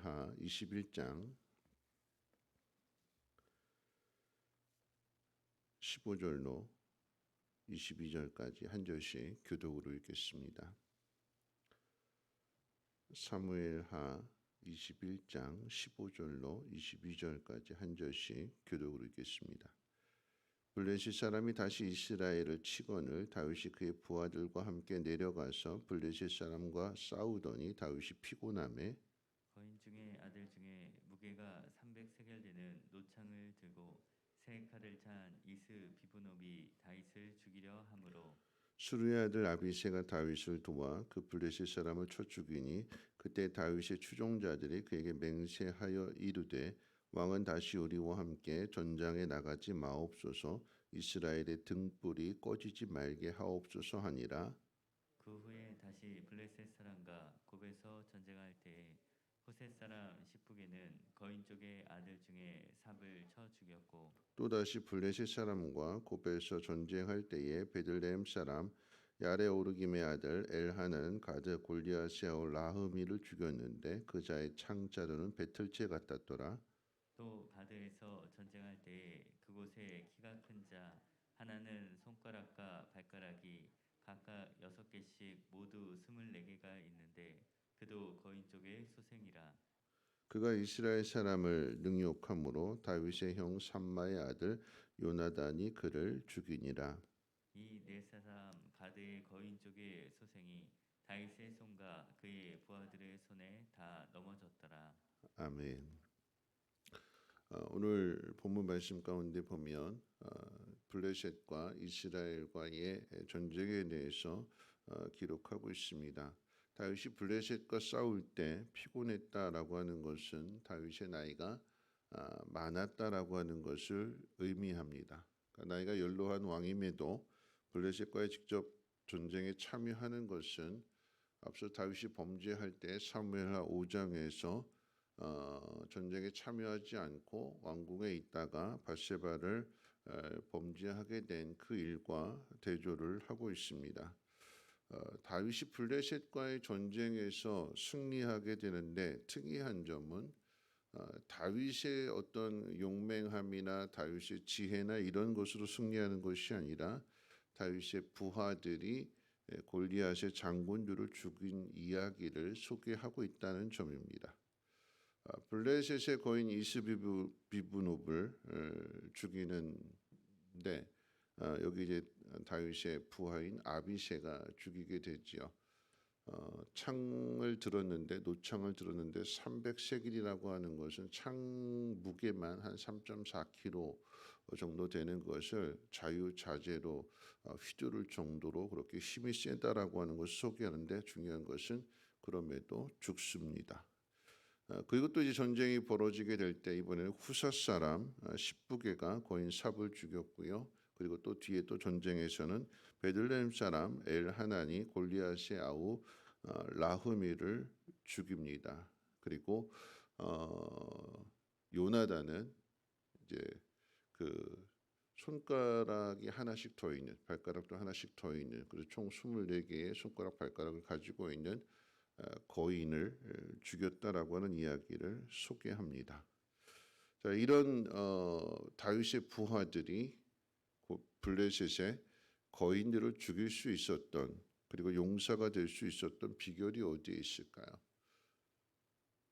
사무엘하 21장 15절로 22절까지 한 절씩 교독으로 읽겠습니다. 사무엘하 21장 15절로 22절까지 한 절씩 교독으로 읽겠습니다. 블레셋 사람이 다시 이스라엘을 치거늘 다윗이 그의 부하들과 함께 내려가서 블레셋 사람과 싸우더니 다윗이 피곤하매 거인 중에 아들 중에 무게가 300세겔 되는 노창을 들고 세 칼을 찬 이스 비브노비 다윗을 죽이려 하므로 수르의 아들 아비새가 다윗을 도와 그 블레셋 사람을 쳐 죽이니 그때 다윗의 추종자들이 그에게 맹세하여 이르되 왕은 다시 우리와 함께 전장에 나가지 마옵소서 이스라엘의 등불이 꺼지지 말게 하옵소서 하니라. 그 후에 다시 블레셋 사람과 곱에서 전쟁할 때에 호셋 사람 시프게는 거인 쪽의 아들 중에 삽을 쳐 죽였고 또다시 블레셋 사람과 곱에서 전쟁할 때에 베들레헴 사람 야레오르김의 아들 엘하는 가드 골리앗의 아우 라흐미를 죽였는데 그 자의 창자루는 배틀채 같았더라. 또 가드에서 전쟁할 때에 그곳에 키가 큰 자 하나는 손가락과 발가락이 각각 6개씩 모두 24개가 있는데 그도 거인 쪽의 소생이라. 그가 이스라엘 사람을 능욕함으로 다윗의 형 삼마의 아들 요나단이 그를 죽이니라. 이 네 사람 가드의 거인 쪽의 소생이 다윗의 손과 그의 부하들의 손에 다 넘어졌더라. 아멘. 오늘 본문 말씀 가운데 보면 블레셋과 이스라엘과의 전쟁에 대해서 기록하고 있습니다. 다윗이 블레셋과 싸울 때 피곤했다라고 하는 것은 다윗의 나이가 많았다라고 하는 것을 의미합니다. 그러니까 나이가 연로한 왕임에도 블레셋과의 직접 전쟁에 참여하는 것은 앞서 다윗이 범죄할 때 사무엘하 5장에서 전쟁에 참여하지 않고 왕궁에 있다가 밧세바를 범죄하게 된 그 일과 대조를 하고 있습니다. 다윗이 블레셋과의 전쟁에서 승리하게 되는데 특이한 점은 다윗의 어떤 용맹함이나 다윗의 지혜나 이런 것으로 승리하는 것이 아니라 다윗의 부하들이 골리앗의 장군들을 죽인 이야기를 소개하고 있다는 점입니다. 블레셋의 거인 이스비브노블을 죽이는데 여기 이제 다윗의 부하인 아비새가 죽이게 되지요. 창을 들었는데 노창을 들었는데 300세겔이라고 하는 것은 창 무게만 한 3.4kg 정도 되는 것을 자유자재로 휘두를 정도로 그렇게 힘이 세다라고 하는 것을 소개하는데 중요한 것은 그럼에도 죽습니다. 그리고 또 이제 전쟁이 벌어지게 될 때 이번에는 후사 사람 십부게가 거인 삽을 죽였고요. 그리고 또 뒤에 또 전쟁에서는 베들레헴 사람 엘하나니 골리앗의 아우 라흐미를 죽입니다. 그리고 요나단은 이제 그 손가락이 하나씩 더 있는 발가락도 하나씩 더 있는 그래서 총 24개의 손가락 발가락을 가지고 있는 거인을 죽였다라고 하는 이야기를 소개합니다. 자, 이런 다윗의 부하들이 블레셋의 거인들을 죽일 수 있었던 그리고 용사가 될 수 있었던 비결이 어디에 있을까요?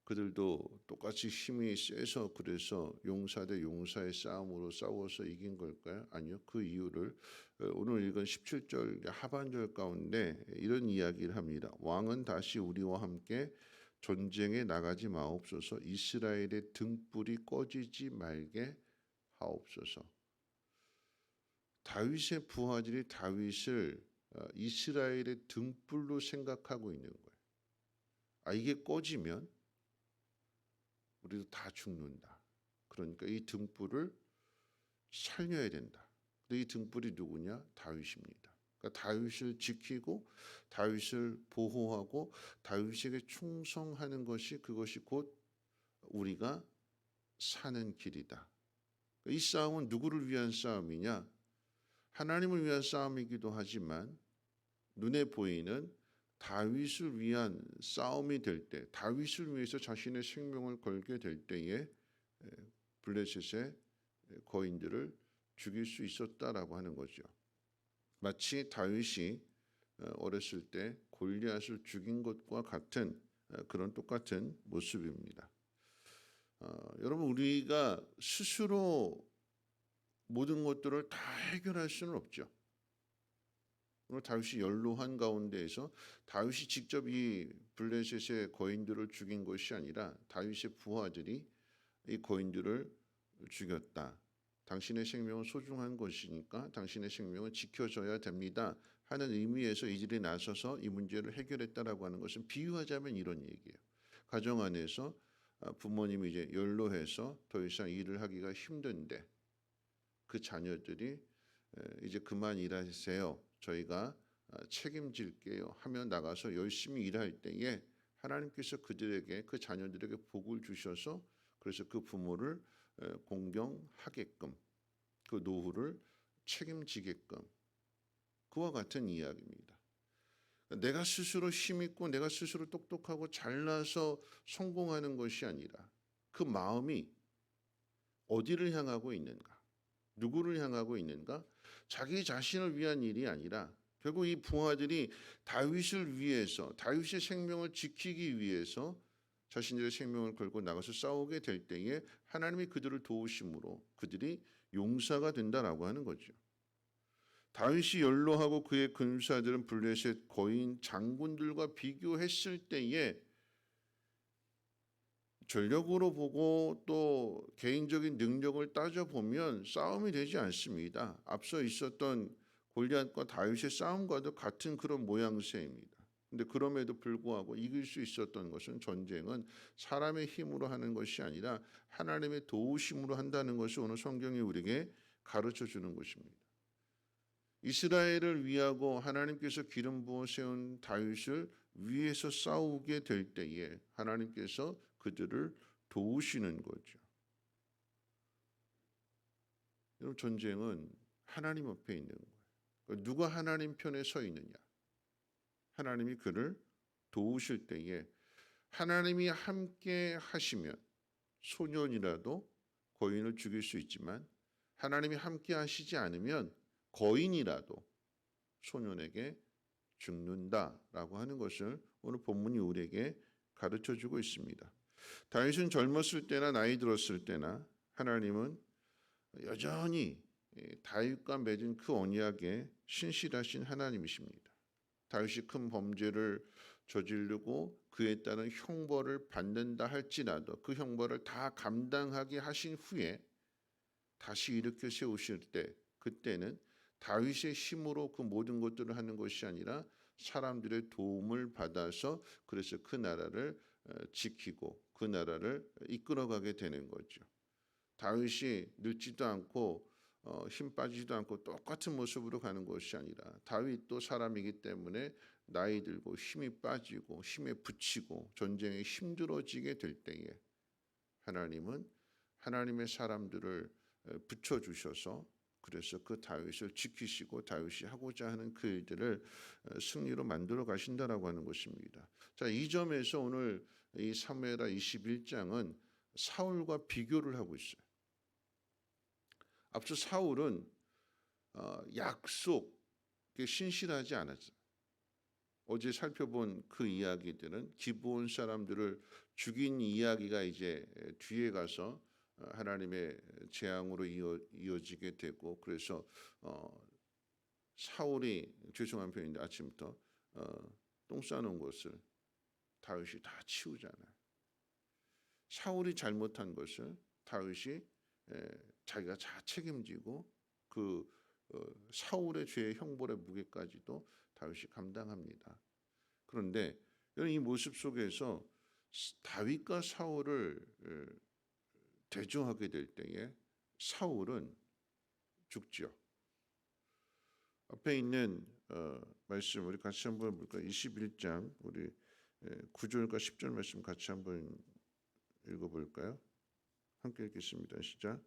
그들도 똑같이 힘이 세서 그래서 용사 대 용사의 싸움으로 싸워서 이긴 걸까요? 아니요. 그 이유를 오늘 읽은 17절 하반절 가운데 이런 이야기를 합니다. 왕은 다시 우리와 함께 전쟁에 나가지 마옵소서 이스라엘의 등불이 꺼지지 말게 하옵소서. 다윗의 부하들이 다윗을 이스라엘의 등불로 생각하고 있는 거예요. 이게 꺼지면 우리도 다 죽는다. 그러니까 이 등불을 살려야 된다. 근데 이 등불이 누구냐? 다윗입니다. 그러니까 다윗을 지키고 다윗을 보호하고 다윗에게 충성하는 것이 그것이 곧 우리가 사는 길이다. 이 싸움은 누구를 위한 싸움이냐? 하나님을 위한 싸움이기도 하지만 눈에 보이는 다윗을 위한 싸움이 될 때, 다윗을 위해서 자신의 생명을 걸게 될 때에 블레셋의 거인들을 죽일 수 있었다라고 하는 거죠. 마치 다윗이 어렸을 때 골리앗을 죽인 것과 같은 그런 똑같은 모습입니다. 여러분, 우리가 스스로 모든 것들을 다 해결할 수는 없죠. 오늘 다윗이 연로한 가운데에서 다윗이 직접 이 블레셋의 거인들을 죽인 것이 아니라 다윗의 부하들이 이 거인들을 죽였다. 당신의 생명은 소중한 것이니까 당신의 생명은 지켜줘야 됩니다 하는 의미에서 이들이 나서서 이 문제를 해결했다라고 하는 것은 비유하자면 이런 얘기예요. 가정 안에서 부모님이 이제 연로해서 더 이상 일을 하기가 힘든데 그 자녀들이 이제 그만 일하세요. 저희가 책임질게요 하며 나가서 열심히 일할 때에 하나님께서 그들에게, 그 자녀들에게 복을 주셔서 그래서 그 부모를 공경하게끔, 그 노후를 책임지게끔, 그와 같은 이야기입니다. 내가 스스로 힘있고 내가 스스로 똑똑하고 잘나서 성공하는 것이 아니라 그 마음이 어디를 향하고 있는가, 누구를 향하고 있는가, 자기 자신을 위한 일이 아니라 결국 이 부하들이 다윗을 위해서, 다윗의 생명을 지키기 위해서 자신들의 생명을 걸고 나가서 싸우게 될 때에 하나님이 그들을 도우심으로 그들이 용사가 된다라고 하는 거죠. 다윗이 연로하고 그의 군사들은 블레셋 거인 장군들과 비교했을 때에 전력으로 보고 또 개인적인 능력을 따져보면 싸움이 되지 않습니다. 앞서 있었던 골리앗과 다윗의 싸움과도 같은 그런 모양새입니다. 근데 그럼에도 불구하고 이길 수 있었던 것은, 전쟁은 사람의 힘으로 하는 것이 아니라 하나님의 도우심으로 한다는 것을 오늘 성경이 우리에게 가르쳐 주는 것입니다. 이스라엘을 위하고 하나님께서 기름 부어 세운 다윗을 위해서 싸우게 될 때에 하나님께서 그들을 도우시는 거죠. 여러분, 전쟁은 하나님 앞에 있는 거예요. 누가 하나님 편에 서 있느냐? 하나님이 그를 도우실 때에 하나님이 함께 하시면 소년이라도 거인을 죽일 수 있지만 하나님이 함께 하시지 않으면 거인이라도 소년에게 죽는다라고 하는 것을 오늘 본문이 우리에게 가르쳐주고 있습니다. 다윗은 젊었을 때나 나이 들었을 때나 하나님은 여전히 다윗과 맺은 그 언약에 신실하신 하나님이십니다. 다윗이 큰 범죄를 저지르고 그에 따른 형벌을 받는다 할지라도 그 형벌을 다 감당하게 하신 후에 다시 일으켜 세우실 때, 그때는 다윗의 힘으로 그 모든 것들을 하는 것이 아니라 사람들의 도움을 받아서 그래서 그 나라를 지키고 그 나라를 이끌어가게 되는 거죠. 다윗이 늙지도 않고 힘 빠지지도 않고 똑같은 모습으로 가는 것이 아니라 다윗도 사람이기 때문에 나이 들고 힘이 빠지고 힘에 부치고 전쟁에 힘들어지게 될 때에 하나님은 하나님의 사람들을 붙여주셔서 그래서 그 다윗을 지키시고 다윗이 하고자 하는 그 일들을 승리로 만들어 가신다라고 하는 것입니다. 자, 이 점에서 오늘 이 사무엘하 21장은 사울과 비교를 하고 있어요. 앞서 사울은 약속에 신실하지 않았어요. 어제 살펴본 그 이야기들은 기브온 사람들을 죽인 이야기가 이제 뒤에 가서 하나님의 재앙으로 이어지게 되고, 그래서 사울이, 죄송한 표현인데 아침부터 똥 싸놓은 것을 다윗이 다 치우잖아요. 사울이 잘못한 것을 다윗이 자기가 다 책임지고 그 사울의 죄의 형벌의 무게까지도 다윗이 감당합니다. 그런데 이 모습 속에서 다윗과 사울을 대조하게 될 때에 사울은 죽죠. 앞에 있는 말씀 우리 같이 한번 볼까요? 21장 우리 9절과 10절 말씀 같이 한번 읽어볼까요? 함께 읽겠습니다. 시작.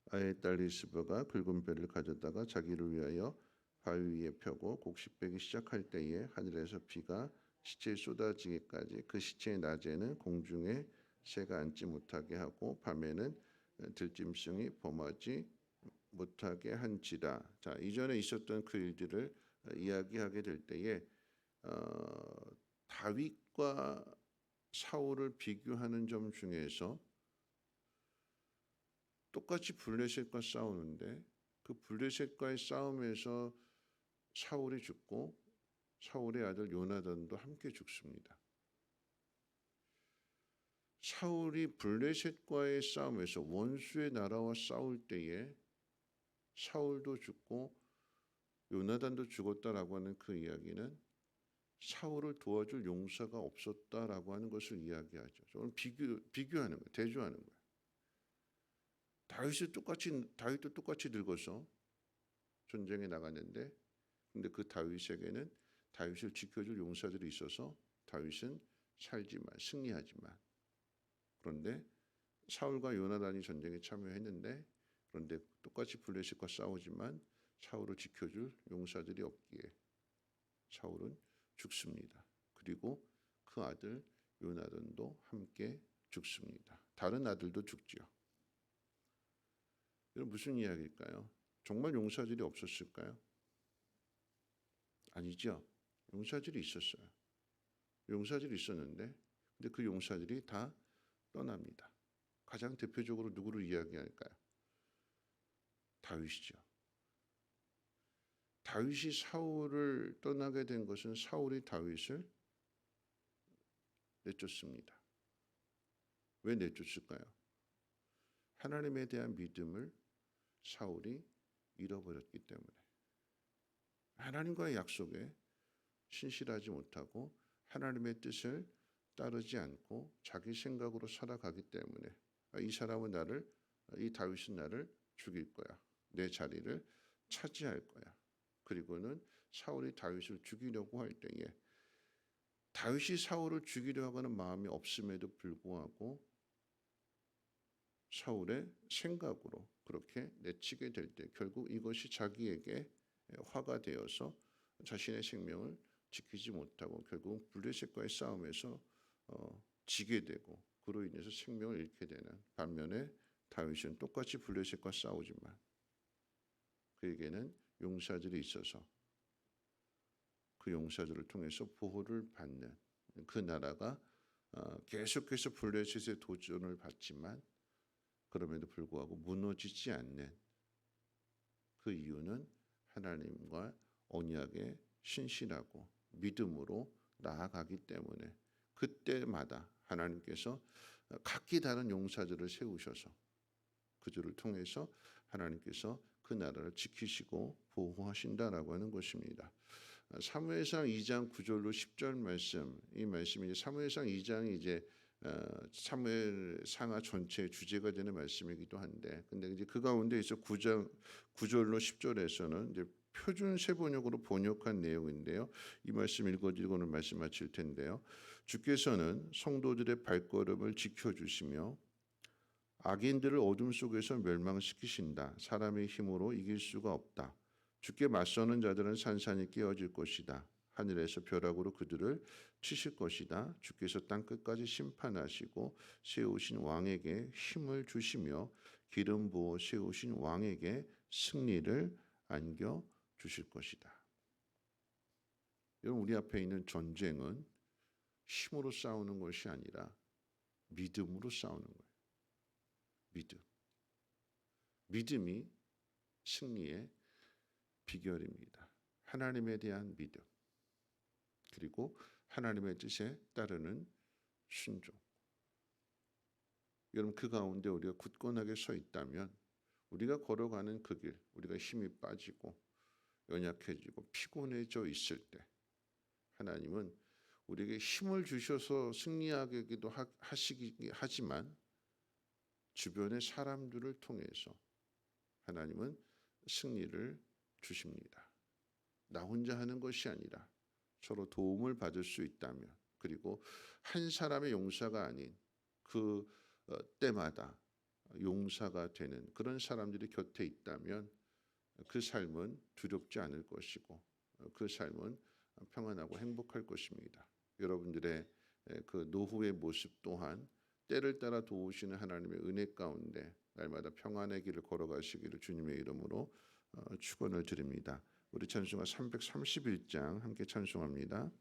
아의 딸 리스브가 굵은 배를 가져다가 자기를 위하여 바위 위에 펴고 곡식 빼기 시작할 때에 하늘에서 비가 시체에 쏟아지기까지 그 시체의 낮에는 공중에 새가 앉지 못하게 하고 밤에는 들짐승이 범하지 못하게 한지라. 자, 이전에 있었던 그 일들을 이야기하게 될 때에 다윗과 사울을 비교하는 점 중에서 똑같이 블레셋과 싸우는데 그 블레셋과의 싸움에서 사울이 죽고 사울의 아들 요나단도 함께 죽습니다. 사울이 블레셋과의 싸움에서 원수의 나라와 싸울 때에 사울도 죽고 요나단도 죽었다라고 하는 그 이야기는 사울을 도와줄 용사가 없었다라고 하는 것을 이야기하죠. 저는 비교하는 거예요. 대조하는 거예요. 다윗도 똑같이 늙어서 전쟁에 나갔는데, 근데 그 다윗에게는 다윗을 지켜줄 용사들이 있어서 다윗은 살지만 승리하지만, 그런데 사울과 요나단이 전쟁에 참여했는데, 그런데 똑같이 블레셋과 싸우지만 사울을 지켜줄 용사들이 없기에 사울은 죽습니다. 그리고 그 아들 요나단도 함께 죽습니다. 다른 아들도 죽지요. 이건 무슨 이야기일까요? 정말 용사들이 없었을까요? 아니죠. 용사들이 있었어요. 용사들이 있었는데, 근데 그 용사들이 다 떠납니다. 가장 대표적으로 누구를 이야기할까요? 다윗이죠. 다윗이 사울을 떠나게 된 것은 사울이 다윗을 내쫓습니다. 왜 내쫓을까요? 하나님에 대한 믿음을 사울이 잃어버렸기 때문에, 하나님과의 약속에 신실하지 못하고 하나님의 뜻을 따르지 않고 자기 생각으로 살아가기 때문에 이 다윗은 나를 죽일 거야. 내 자리를 차지할 거야. 그리고는 사울이 다윗을 죽이려고 할 때에 다윗이 사울을 죽이려 하는 마음이 없음에도 불구하고 사울의 생각으로 그렇게 내치게 될 때 결국 이것이 자기에게 화가 되어서 자신의 생명을 지키지 못하고 결국 블레셋과의 싸움에서 지게 되고 그로 인해서 생명을 잃게 되는 반면에 다윗은 똑같이 블레셋과 싸우지만 그에게는 용사들이 있어서 그 용사들을 통해서 보호를 받는, 그 나라가 계속해서 블레셋의 도전을 받지만 그럼에도 불구하고 무너지지 않는 그 이유는 하나님과 언약에 신실하고 믿음으로 나아가기 때문에 그때마다 하나님께서 각기 다른 용사들을 세우셔서 그들을 통해서 하나님께서 그 나라를 지키시고 보호하신다라고 하는 것입니다. 사무엘상 2장 9절로 10절 말씀, 이 말씀이 사무엘상 2장이 이제 사무엘 상하 전체의 주제가 되는 말씀이기도 한데, 근데 이제 그 가운데에서 9장 9절로 10절에서는 이제 표준 세번역으로 번역한 내용인데요. 이 말씀 읽어드리고 오늘 말씀 마칠 텐데요. 주께서는 성도들의 발걸음을 지켜주시며 악인들을 어둠 속에서 멸망시키신다. 사람의 힘으로 이길 수가 없다. 주께 맞서는 자들은 산산이 깨어질 것이다. 하늘에서 벼락으로 그들을 치실 것이다. 주께서 땅끝까지 심판하시고 세우신 왕에게 힘을 주시며 기름 부어 세우신 왕에게 승리를 안겨 주실 것이다. 여러분, 우리 앞에 있는 전쟁은 힘으로 싸우는 것이 아니라 믿음으로 싸우는 거예요. 믿음이 승리의 비결입니다. 하나님에 대한 믿음, 그리고 하나님의 뜻에 따르는 순종. 여러분, 그 가운데 우리가 굳건하게 서 있다면 우리가 걸어가는 그 길, 우리가 힘이 빠지고 연약해지고 피곤해져 있을 때 하나님은 우리에게 힘을 주셔서 승리하기도 하지만 주변의 사람들을 통해서 하나님은 승리를 주십니다. 나 혼자 하는 것이 아니라 서로 도움을 받을 수 있다면, 그리고 한 사람의 용사가 아닌 그 때마다 용사가 되는 그런 사람들이 곁에 있다면 그 삶은 두렵지 않을 것이고 그 삶은 평안하고 행복할 것입니다. 여러분들의 그 노후의 모습 또한 때를 따라 도우시는 하나님의 은혜 가운데 날마다 평안의 길을 걸어가시기를 주님의 이름으로 축원을 드립니다. 우리 찬송가 331장 함께 찬송합니다.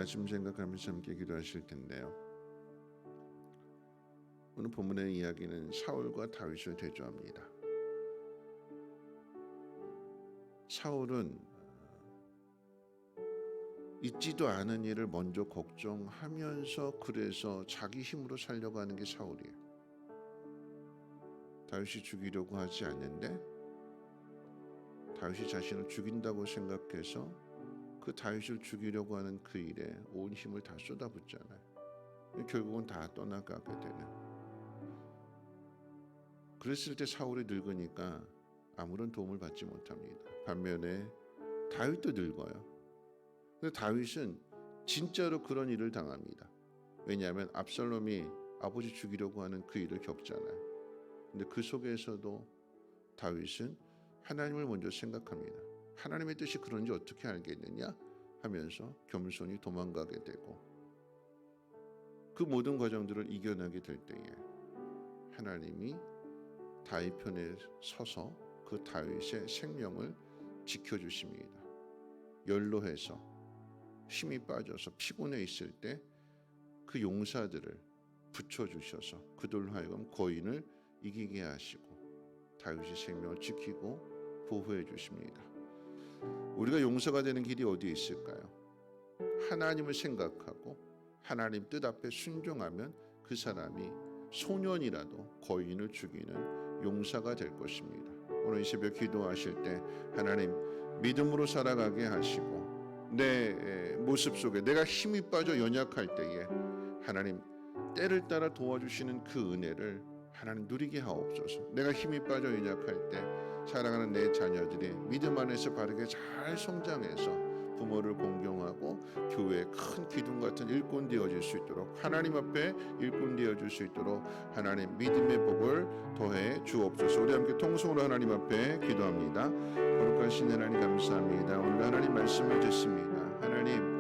말씀 생각하면서 함께 기도하실 텐데요. 오늘 본문의 이야기는 사울과 다윗을 대조합니다. 사울은 있지도 않은 일을 먼저 걱정하면서 그래서 자기 힘으로 살려고 하는 게 사울이에요. 다윗이 죽이려고 하지 않는데 다윗이 자신을 죽인다고 생각해서 그 다윗을 죽이려고 하는 그 일에 온 힘을 다 쏟아붓잖아요. 결국은 다 떠나가게 되는. 그랬을 때 사울이 늙으니까 아무런 도움을 받지 못합니다. 반면에 다윗도 늙어요. 근데 다윗은 진짜로 그런 일을 당합니다. 왜냐하면 압살롬이 아버지 죽이려고 하는 그 일을 겪잖아요. 근데 그 속에서도 다윗은 하나님을 먼저 생각합니다. 하나님의 뜻이 그런지 어떻게 알겠느냐 하면서 겸손히 도망가게 되고 그 모든 과정들을 이겨내게 될 때에 하나님이 다윗 편에 서서 그 다윗의 생명을 지켜주십니다. 연로해서 힘이 빠져서 피곤해 있을 때 그 용사들을 붙여주셔서 그들로 하여금 거인을 이기게 하시고 다윗의 생명을 지키고 보호해 주십니다. 우리가 용서가 되는 길이 어디에 있을까요? 하나님을 생각하고 하나님 뜻 앞에 순종하면 그 사람이 소년이라도 거인을 죽이는 용사가 될 것입니다. 오늘 이 새벽 기도하실 때 하나님 믿음으로 살아가게 하시고 내 모습 속에 내가 힘이 빠져 연약할 때에 하나님 때를 따라 도와주시는 그 은혜를 하나님 누리게 하옵소서. 내가 힘이 빠져 연약할 때 사랑하는 내 자녀들이 믿음 안에서 바르게 잘 성장해서 부모를 공경하고 교회의 큰 기둥 같은 일꾼 되어질 수 있도록 하나님 앞에 일꾼 되어질 수 있도록 하나님 믿음의 복을 더해 주옵소서. 우리 함께 통성으로 하나님 앞에 기도합니다. 거룩하신 하나님 감사합니다. 오늘 하나님 말씀을 듣습니다. 하나님